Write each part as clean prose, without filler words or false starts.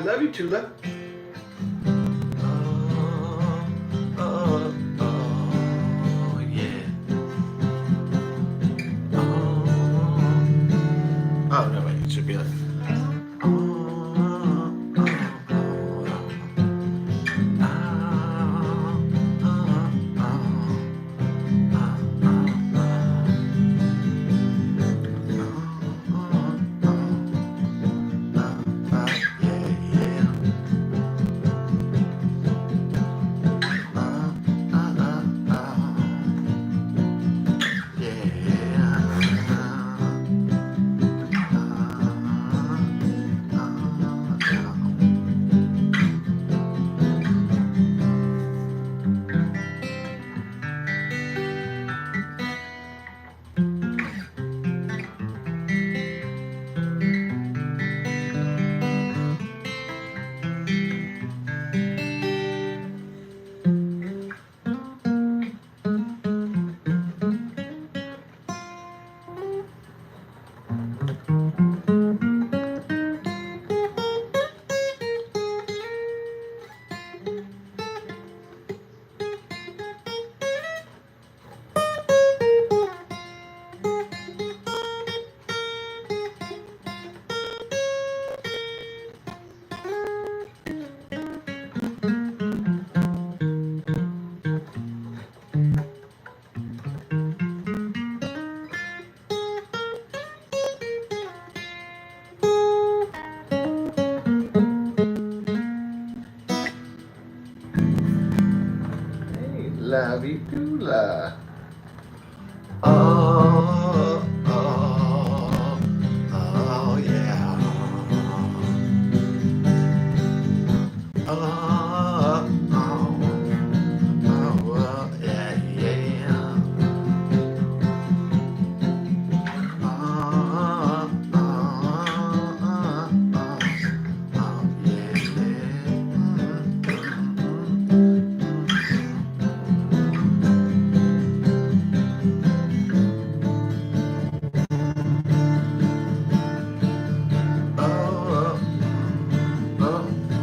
love you, Tula. Yeah. Oh, no, wait. It should be like... Love you, Tula. Oh, oh, oh, yeah. Oh, oh, oh, yeah, yeah. Oh, oh, oh, yeah,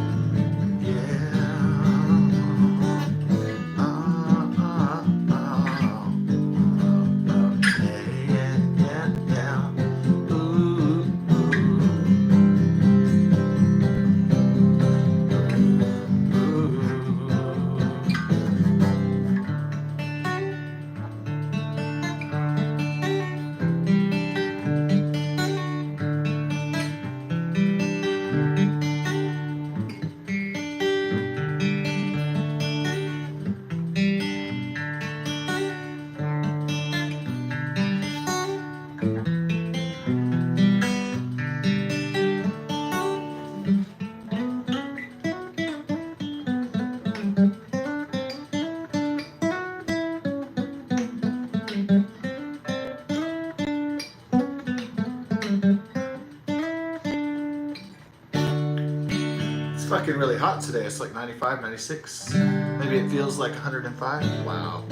fucking really hot today. It's like 95, 96. Maybe it feels like 105. Wow.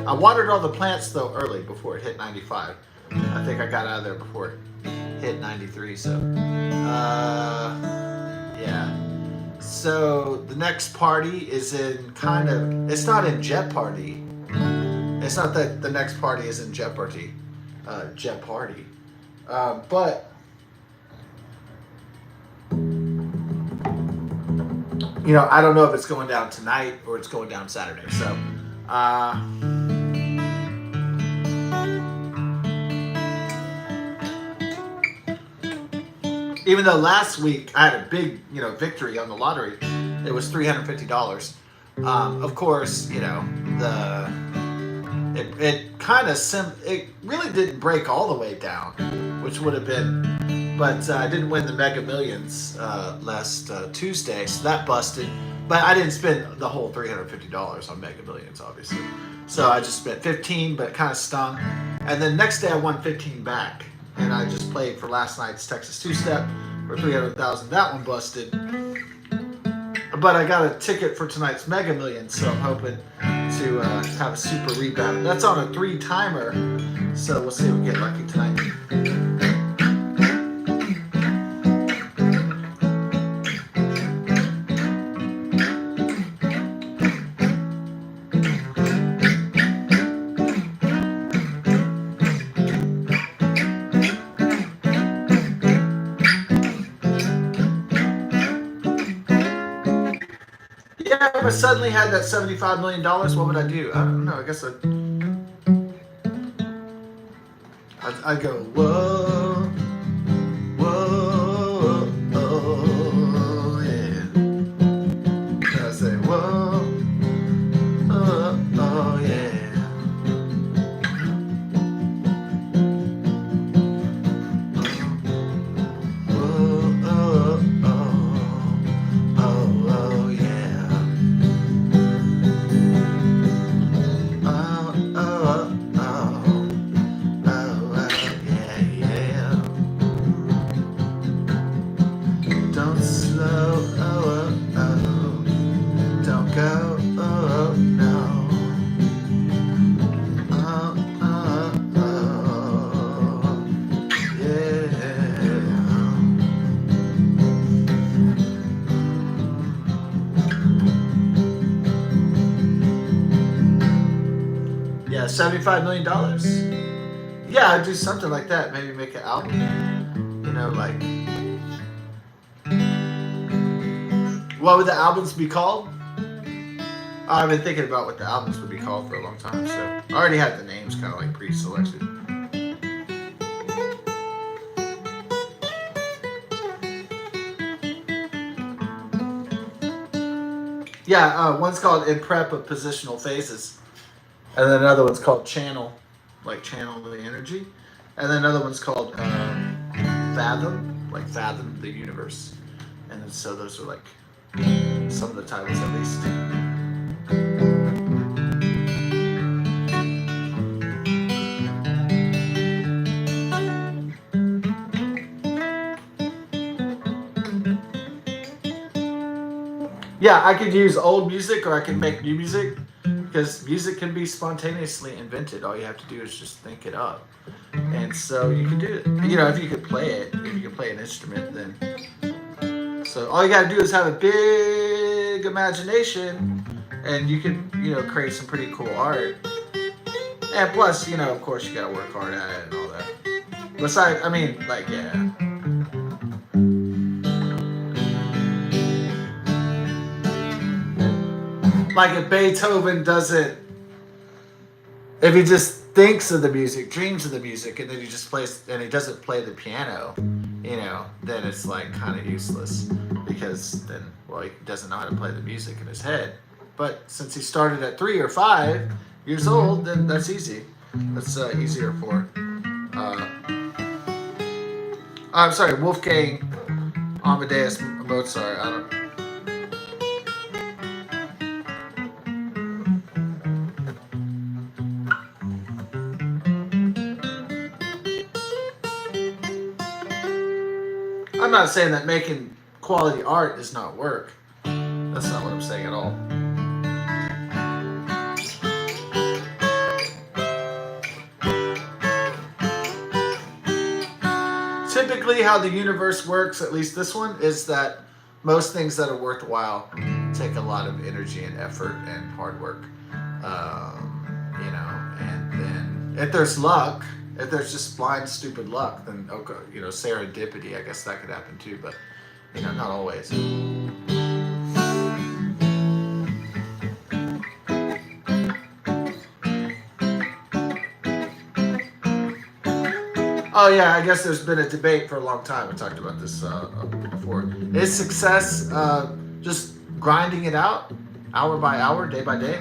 I watered all the plants though early before it hit 95. I think I got out of there before it hit 93. So, yeah. So the next party is in kind of. It's not in Jeopardy. It's not that the next party is in Jeopardy. Jeopardy. But. You know, I don't know if it's going down tonight or it's going down Saturday. So, even though last week I had a big, victory on the lottery, it was $350. Of course, it kind of it really didn't break all the way down, which would have been. But I didn't win the Mega Millions last Tuesday, so that busted. But I didn't spend the whole $350 on Mega Millions, obviously. So I just spent $15, but it kind of stung. And then next day I won $15 back, and I just played for last night's Texas Two-Step for $300,000. That one busted. But I got a ticket for tonight's Mega Millions, so I'm hoping to have a super rebound. That's on a 3-timer, so we'll see if we get lucky tonight. I suddenly had that $75 million, what would I do? I don't know. I guess I'd go, whoa, whoa, oh, yeah. And I'd say, whoa, oh, yeah. Whoa, oh, yeah. Don't slow, don't go, no. Yeah, $75 million? Yeah, I'd do something like that. Maybe make an album. You know, like, what would the albums be called? I've been thinking about what the albums would be called for a long time, so I already had the names kind of like pre-selected. Yeah, one's called In Prep of Positional Phases, and then another one's called Channel, like channel the energy, and then another one's called Fathom, like fathom the universe, and then, so those are like some of the titles at least. Yeah, I could use old music or I can make new music, because music can be spontaneously invented. All you have to do is just think it up. And so you can do it. You know, if you could play it, if you can play an instrument, then. So all you gotta do is have a big imagination and you can, you know, create some pretty cool art. And plus, you know, of course you gotta work hard at it and all that. Besides, I mean, like, yeah. Like if Beethoven doesn't, if he just thinks of the music, dreams of the music, and then he just plays, and he doesn't play the piano, you know, then it's like kind of useless, because then, well, he doesn't know how to play the music in his head. But since he started at 3 or 5 years old, then that's easy. That's easier for, I'm sorry, Wolfgang Amadeus Mozart. I don't. I'm not saying that making quality art is not work. That's not what I'm saying at all. Typically, how the universe works, at least this one, is that most things that are worthwhile take a lot of energy and effort and hard work. You know, and then if there's luck, if there's just blind, stupid luck, then, okay, you know, serendipity, I guess that could happen too, but, you know, not always. Oh yeah, I guess there's been a debate for a long time. We talked about this before. Is success just grinding it out, hour by hour, day by day,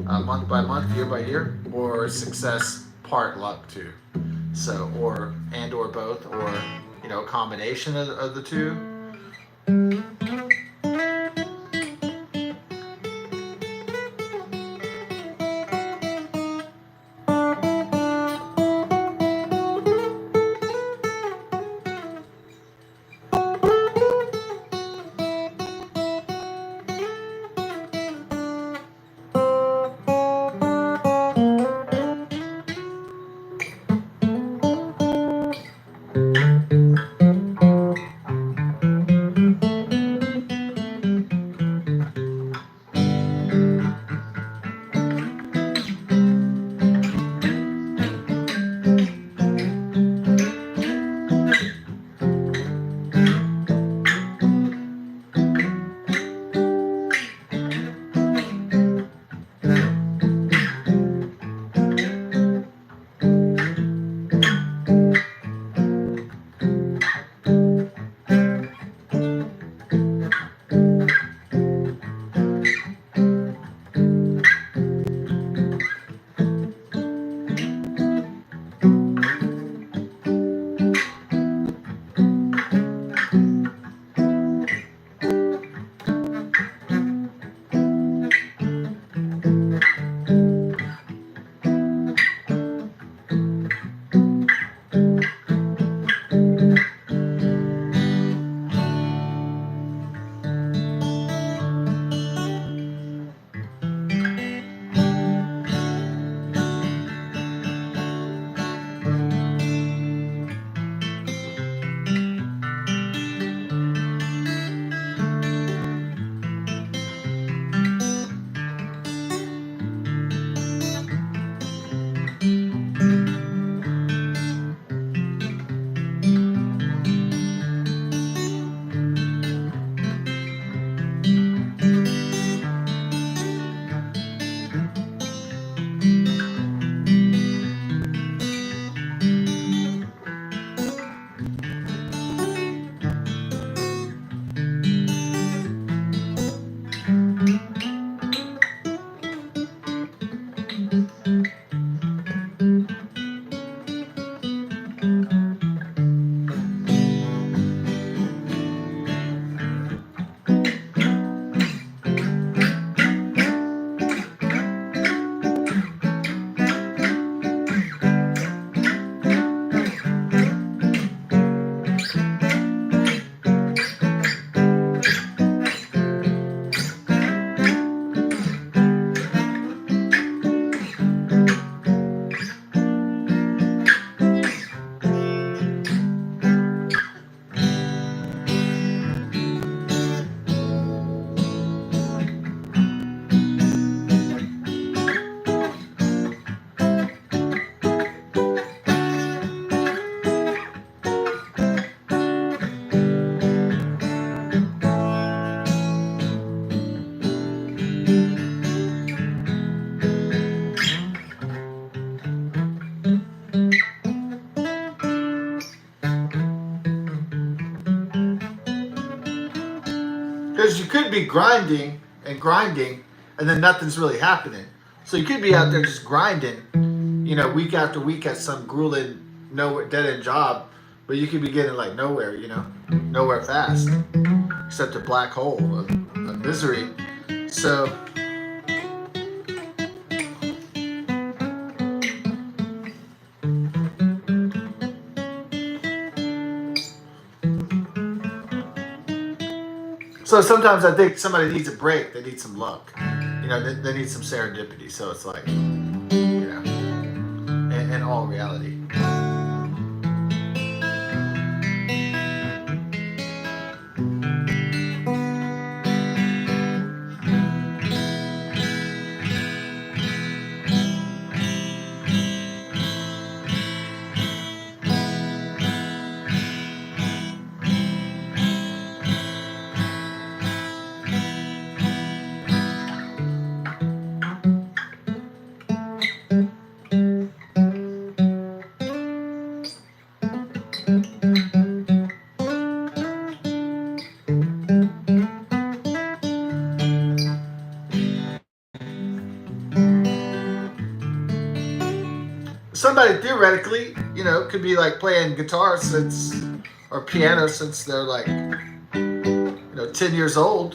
month by month, year by year, or is success part luck too? So, or both, or, you know, a combination of the two. because you could be grinding and grinding, and then nothing's really happening. So you could be out there just grinding, you know, week after week at some grueling, no dead end job, but you could be getting like nowhere, you know, nowhere fast, except a black hole of misery. So so sometimes I think somebody needs a break. They need some luck. You know, they need some serendipity. So it's like, you know, in all reality. Somebody theoretically, you know, could be like playing guitar since or piano since they're like, you know, 10 years old,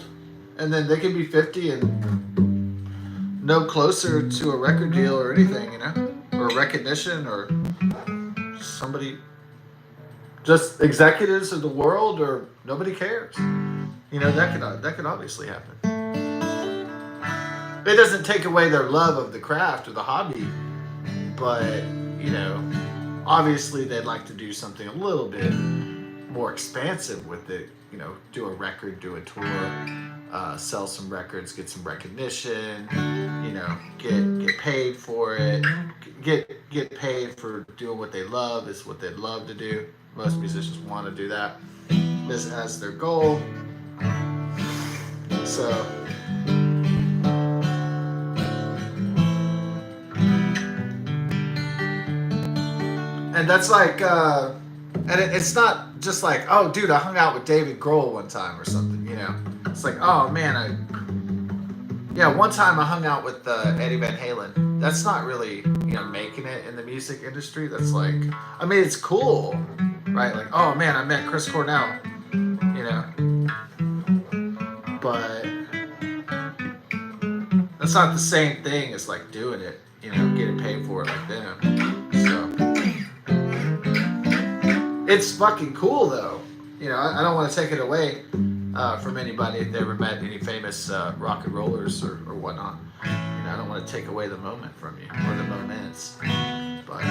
and then they can be 50 and no closer to a record deal or anything, you know, or recognition or somebody, just executives of the world, or nobody cares. You know, that could obviously happen. It doesn't take away their love of the craft or the hobby, but you know, obviously they'd like to do something a little bit more expansive with it. You know, do a record, do a tour, sell some records, get some recognition. You know, get paid for it. Get paid for doing what they love. Is what they'd love to do. Most musicians want to do that. This as their goal. So. And that's like, and it's not just like, oh, dude, I hung out with David Grohl one time or something, you know. It's like, oh man, yeah, one time I hung out with Eddie Van Halen. That's not really, you know, making it in the music industry. That's like, I mean, it's cool, right? Like, oh man, I met Chris Cornell, you know. But that's not the same thing as like doing it, you know, getting paid for it like them. It's fucking cool though. You know, I don't want to take it away from anybody if they ever met any famous rock and rollers or whatnot. You know, I don't want to take away the moment from you or the moments. But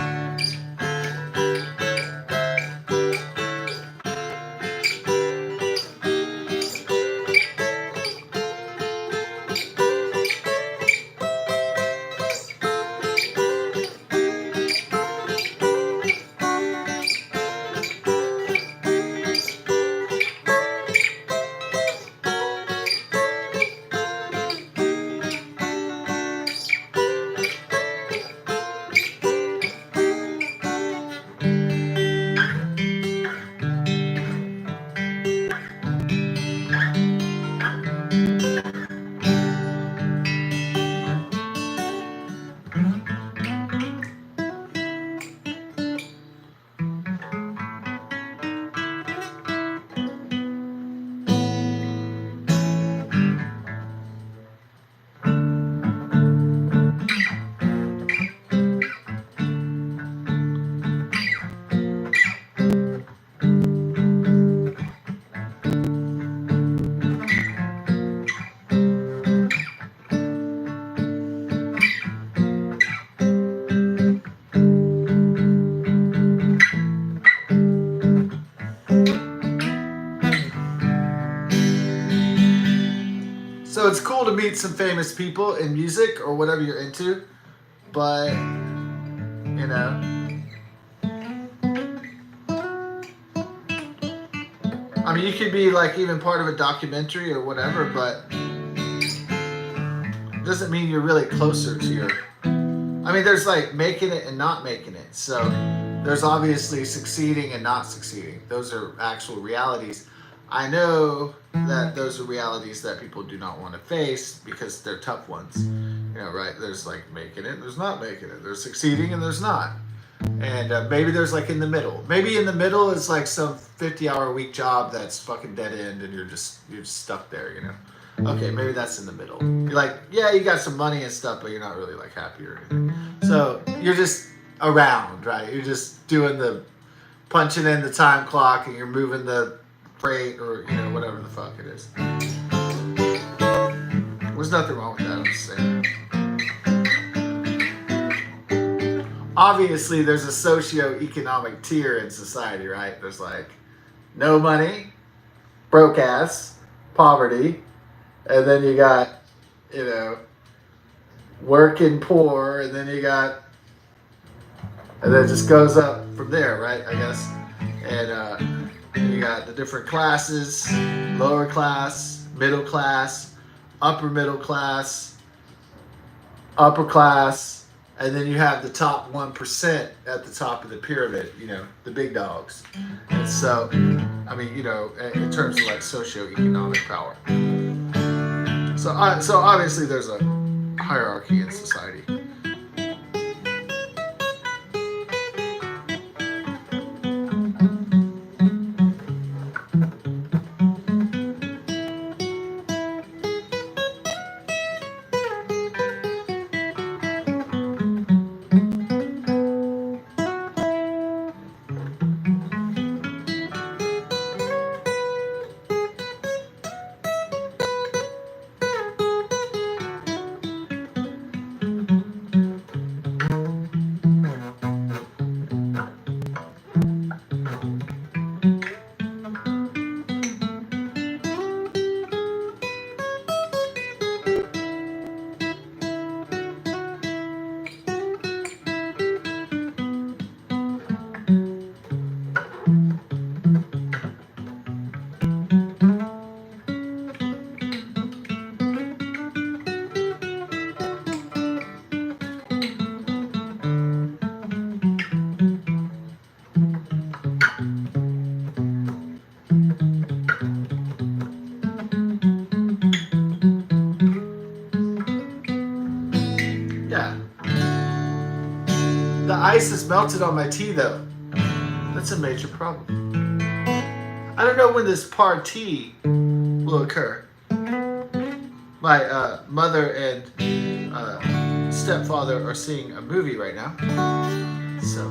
so it's cool to meet some famous people in music or whatever you're into, but you know, I mean, you could be like even part of a documentary or whatever, but it doesn't mean you're really closer to your. I mean, there's like making it and not making it. So there's obviously succeeding and not succeeding. Those are actual realities. I know that those are realities that people do not want to face because they're tough ones. You know, right? There's like making it, there's not making it. There's succeeding and there's not. And maybe there's like in the middle. Maybe in the middle is like some 50-hour a week job that's fucking dead end and you're just stuck there, you know. Okay, maybe that's in the middle. You're like, yeah, you got some money and stuff, but you're not really like happy or anything. So you're just around, right? You're just doing the punching in the time clock and you're moving the freight or, you know, whatever the fuck it is. There's nothing wrong with that, I'm just saying. Obviously, there's a socio-economic tier in society, right? There's like no money, broke ass, poverty, and then you got, you know, working poor, and then you got, and then it just goes up from there, right? I guess. And you got the different classes: lower class, middle class, upper middle class, upper class. And then you have the top 1% at the top of the pyramid, you know, the big dogs. And so, I mean, you know, in terms of like socioeconomic power. So obviously there's a hierarchy in society. The ice is melted on my tea, though. That's a major problem. I don't know when this party will occur. My mother and stepfather are seeing a movie right now. So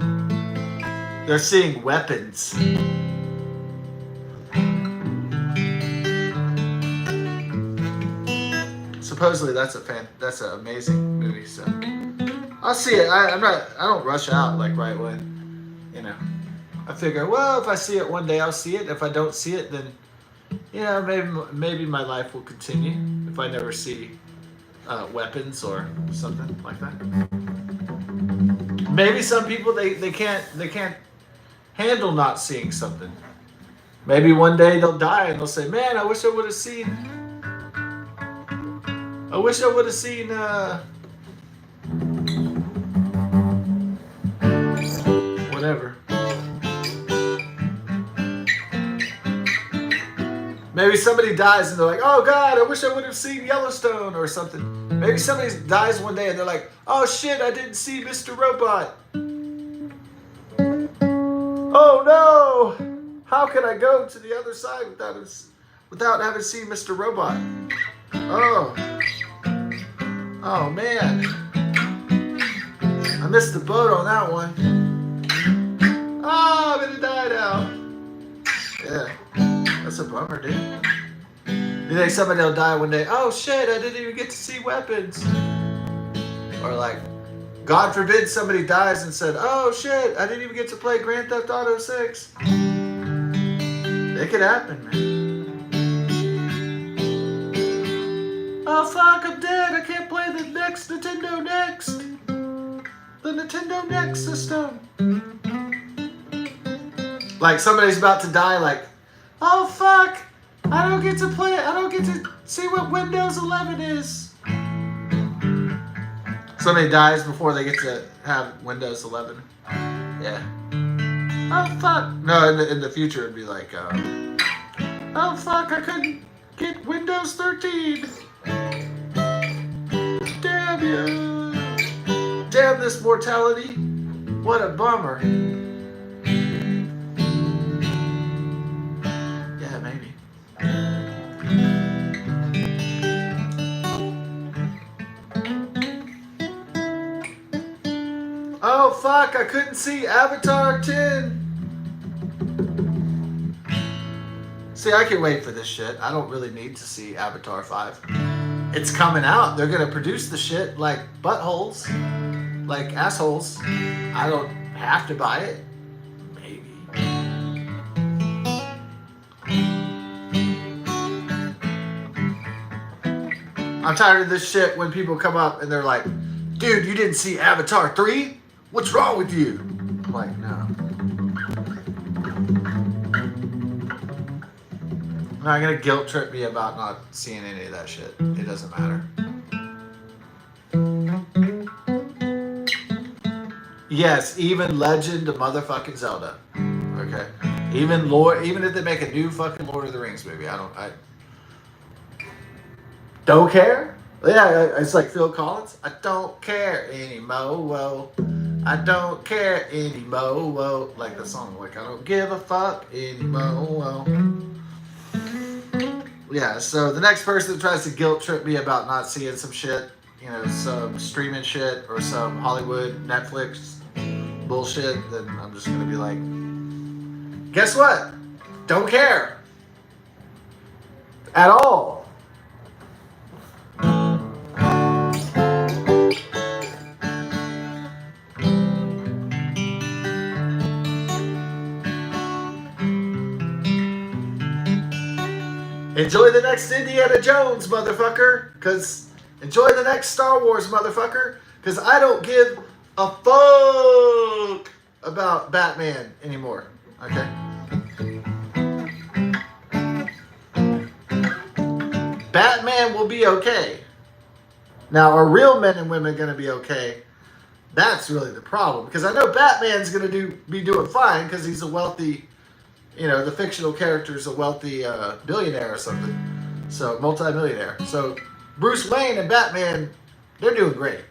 they're seeing Weapons. Supposedly that's an amazing movie. So I'll see it. I don't rush out like right when, you know. I figure, well, if I see it one day, I'll see it. If I don't see it, then, you know, maybe my life will continue if I never see Weapons or something like that. Maybe some people they can't handle not seeing something. Maybe one day they'll die and they'll say, "Man, I wish I would have seen whatever." Maybe somebody dies and they're like, "Oh God, I wish I would have seen Yellowstone," or something. Maybe somebody dies one day and they're like, "Oh shit, I didn't see Mr. Robot. Oh no! How can I go to the other side without having seen Mr. Robot? Oh man, I missed the boat on that one. I'm gonna die now." Yeah, that's a bummer, dude. You think somebody will die one day? "Oh shit, I didn't even get to see Weapons." Or like, God forbid somebody dies and said, "Oh shit, I didn't even get to play Grand Theft Auto 6. It could happen, man. "Oh fuck, I'm dead. I can't play the next Nintendo Next. The Nintendo Next system." Like somebody's about to die, like, "Oh fuck, I don't get to play it. I don't get to see what Windows 11 is." Somebody dies before they get to have Windows 11. Yeah. "Oh fuck." No, in the future it'd be like, Oh fuck, I couldn't get Windows 13. Damn you. Damn this mortality. What a bummer. Yeah, maybe. Oh fuck, I couldn't see Avatar 10. See, I can wait for this shit. I don't really need to see Avatar 5. It's coming out. They're gonna produce the shit like buttholes, like assholes. I don't have to buy it. Maybe. I'm tired of this shit when people come up and they're like, dude, you didn't see Avatar 3? What's wrong with you? I'm like, no. Not gonna guilt trip me about not seeing any of that shit. It doesn't matter. Yes, even Legend of motherfucking Zelda. Okay. Even if they make a new fucking Lord of the Rings movie, I don't care. Yeah, it's like Phil Collins. I don't care anymore. Whoa. I don't care anymore. Whoa. Like the song, like I don't give a fuck anymore. Whoa. Yeah, so the next person that tries to guilt trip me about not seeing some shit, you know, some streaming shit or some Hollywood, Netflix bullshit, then I'm just going to be like, guess what? Don't care. At all. Enjoy the next Indiana Jones, motherfucker. Because enjoy the next Star Wars, motherfucker. Because I don't give a fuck about Batman anymore. Okay? Batman will be okay. Now, are real men and women going to be okay? That's really the problem. Because I know Batman's going to be doing fine because he's a wealthy... You know, the fictional character is a wealthy billionaire or something. So, multi-millionaire. So, Bruce Wayne and Batman, they're doing great.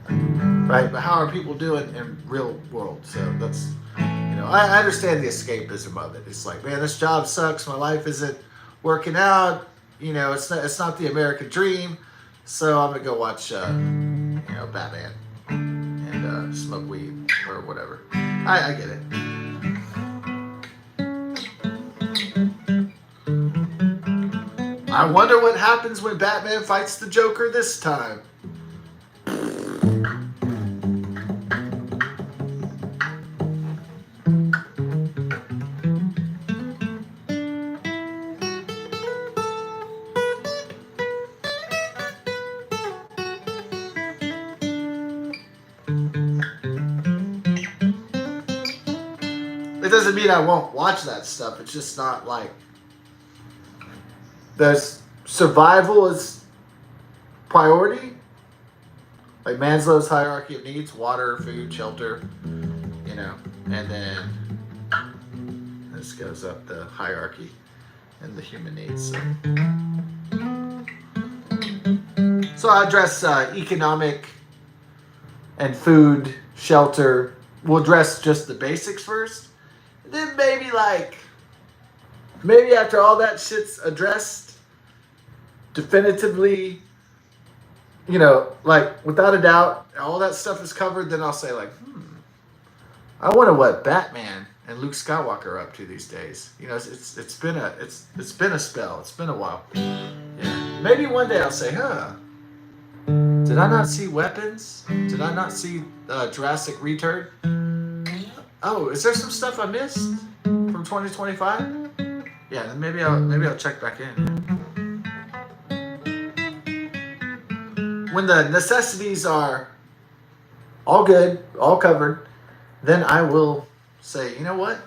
Right? But how are people doing in real world? So, that's, you know, I understand the escapism of it. It's like, man, this job sucks. My life isn't working out. You know, it's not the American dream. So, I'm going to go watch, you know, Batman and smoke weed or whatever. I get it. I wonder what happens when Batman fights the Joker this time. It doesn't mean I won't watch that stuff. It's just not like... There's survival is priority, like Maslow's hierarchy of needs: water, food, shelter, you know, and then this goes up the hierarchy in the human needs. So I address economic and food, shelter. We'll address just the basics first, and then maybe after all that shit's addressed definitively, you know, like without a doubt, all that stuff is covered, then I'll say like, I wonder what Batman and Luke Skywalker are up to these days. You know, it's been a spell. It's been a while. Yeah. Maybe one day I'll say, did I not see Weapons? Did I not see Jurassic Return? Oh, is there some stuff I missed from 2025? Yeah, then maybe I'll check back in. When the necessities are all good, all covered, then I will say, you know what?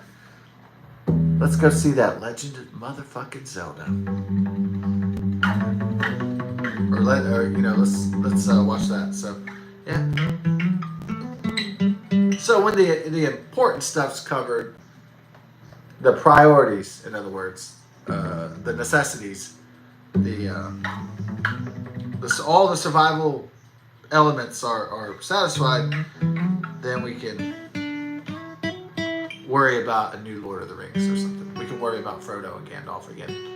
Let's go see that Legend of motherfucking Zelda. Or you know, let's watch that. So, yeah. So when the important stuff's covered, the priorities, in other words, the necessities, all the survival elements are satisfied, then we can worry about a new Lord of the Rings or something. We can worry about Frodo and Gandalf again.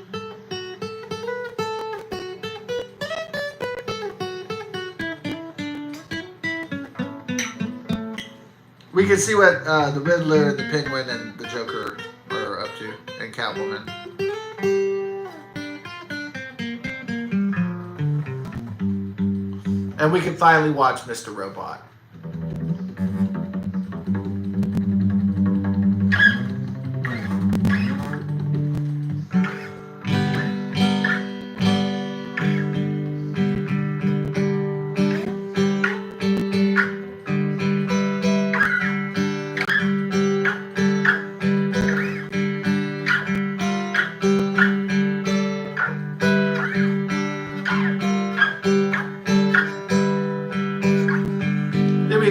We can see what the Riddler and the Penguin and the Joker are up to, and Catwoman. And we can finally watch Mr. Robot.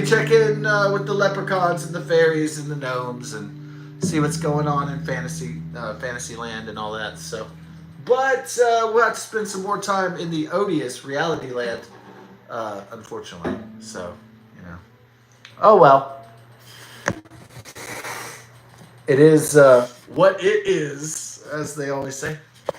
Check in with the leprechauns and the fairies and the gnomes and see what's going on in Fantasyland and all that. So, but we'll have to spend some more time in the odious reality land, unfortunately. So, oh well. It is what it is, as they always say.